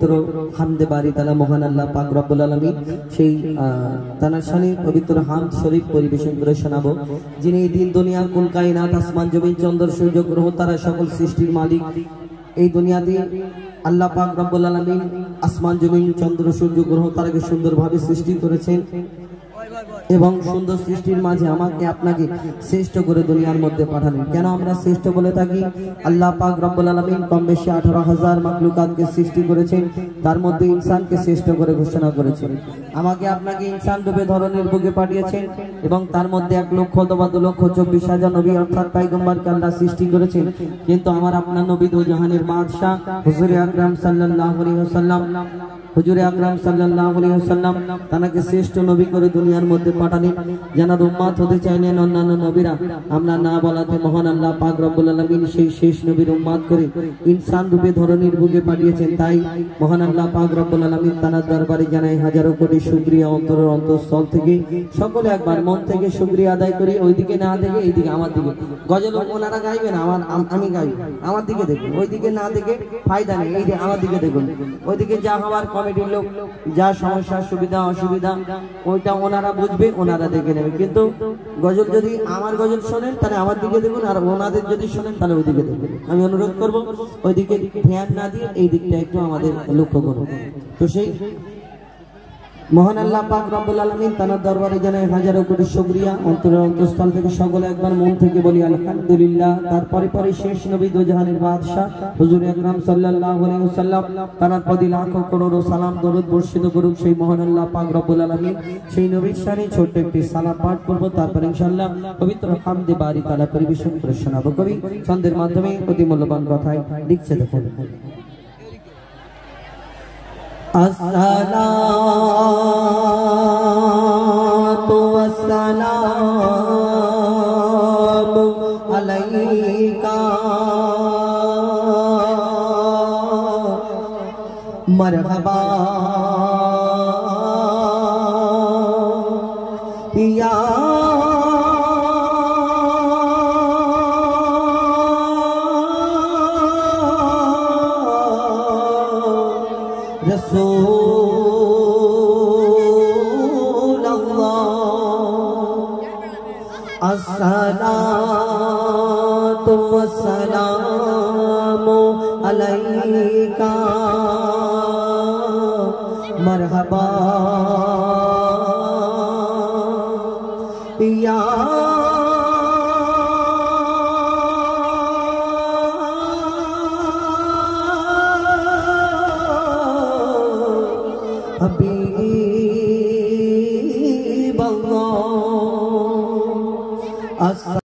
পবিত্র হামদে বারি তাআলা মহান আল্লাহ পাক রব্বুল আলামিন সেই তানার শানে পবিত্র হামদ শরীফ পরিবেশন করে শোনাবো। যিনি এই দিন দুনিয়া কুল কায়নাত আসমান জমিন চন্দ্র সূর্য গ্রহ তারা সকল সৃষ্টির মালিক। এই দুনিয়াতে আল্লাহ পাক রব্বুল আলামিন আসমান জমিন চন্দ্র সূর্য গ্রহ তারাকে সুন্দরভাবে সৃষ্টি করেছেন এবং সুন্দর সৃষ্টির মাঝে আমাকে আপনাকে শ্রেষ্ঠ করে দুনিয়ার মধ্যে পাঠালেন। কেন আমরা শ্রেষ্ঠ বলে থাকি? আল্লাহ পাক রব্বুল আলামিন কম বেশি 18,000 মাখলুকাতকে সৃষ্টি করেছেন, তার মধ্যে ইনসানকে শ্রেষ্ঠ করে ঘোষণা করেছেন। আমাকে আপনাকে ইনসান রূপে ধরনের বুকে পাঠিয়েছেন এবং তার মধ্যে 1,02,24,000 নবী অর্থাৎ পয়গম্বরকে আল্লাহ সৃষ্টি করেছেন। কিন্তু আমার আপনার নবী দু জাহানের বাদশা হুজুরে আকরাম সাল্লাল্লাহু আলাইহি ওয়াসাল্লাম হুজুরে আকরাম সাল্লাল্লাহু আলাইহি ওয়াসাল্লাম তাকে শ্রেষ্ঠ নবী করে দুনিয়ার মধ্যে পাঠালেন। যারা উম্মত হতে চাইলেন অন্যান্য নবীরা আমরা না বলাতে মহান আল্লাহ পাক রব্বুল আলামিন সেই শেষ নবীর উম্মত করে ইনসান রূপে ধরনের বুকে পাঠিয়েছেন। তাই মহান আল্লাহ পাক রব্বুল আলামিন তার দরবারে জানাই হাজারো কোটি শুকরিয়া অন্তরের অন্তঃস্থল থেকে। সকলে একবার মন থেকে শুকরিয়া আদায় করি। ওইদিকে না দেখে এইদিকে আমার দিকে গজল ওনারা গাইবেন, আমি গাইব, আমার দিকে দেখুন। ওইদিকে না দেখে ফায়দা নেই, এই যে আমার দিকে দেখুন। ওইদিকে যা হওয়ার কমিটির লোক যা সমস্যা সুবিধা অসুবিধা ওইটা ওনারা বুঝবে, ওনারা দেখে নেবে। কিন্তু গজল যদি আমার গজল শোনেন তাহলে আমার দিকে দেখুন, আর ওনাদের যদি শোনেন তাহলে ওইদিকে দেখবেন। আমি অনুরোধ করব ওইদিকে ধ্যান না দিয়ে এই দিকটা একটু আমাদের লক্ষ্য করুন। তো সেই মহান আল্লাহ পাক রব্বুল আলামিন তার দরবারে জানাই হাজারো কোটি শুকরিয়া অন্তরের অন্তঃস্থল থেকে। সকলে একবার মন থেকে বলি আলহামদুলিল্লাহ। তারপরে পরে শেষ নবী দু জাহানের বাদশা হুজুর আকরাম সাল্লাল্লাহু আলাইহি ওয়াসাল্লাম তার প্রতি লাখো করোড় সালাম দরুদ বর্ষিত করুক সেই মহান আল্লাহ পাক রব্বুল আলামিন। সেই নবীর শানে ছোট্ট একটি সালাম পাঠ করব, তারপর ইনশাআল্লাহ পবিত্র হামদে বারি তাআলা পরিবেশন করে শোনাবো। কবি ছন্দের মাধ্যমে অতি মূল্যবান কথায় লিখছে দেখুন। আসসালাতু ওয়াসসালামু আলাইকা মারহাবা ইয়া Rasulullah. As-salatu was-salamu alayka marhaba ya Habib Allah.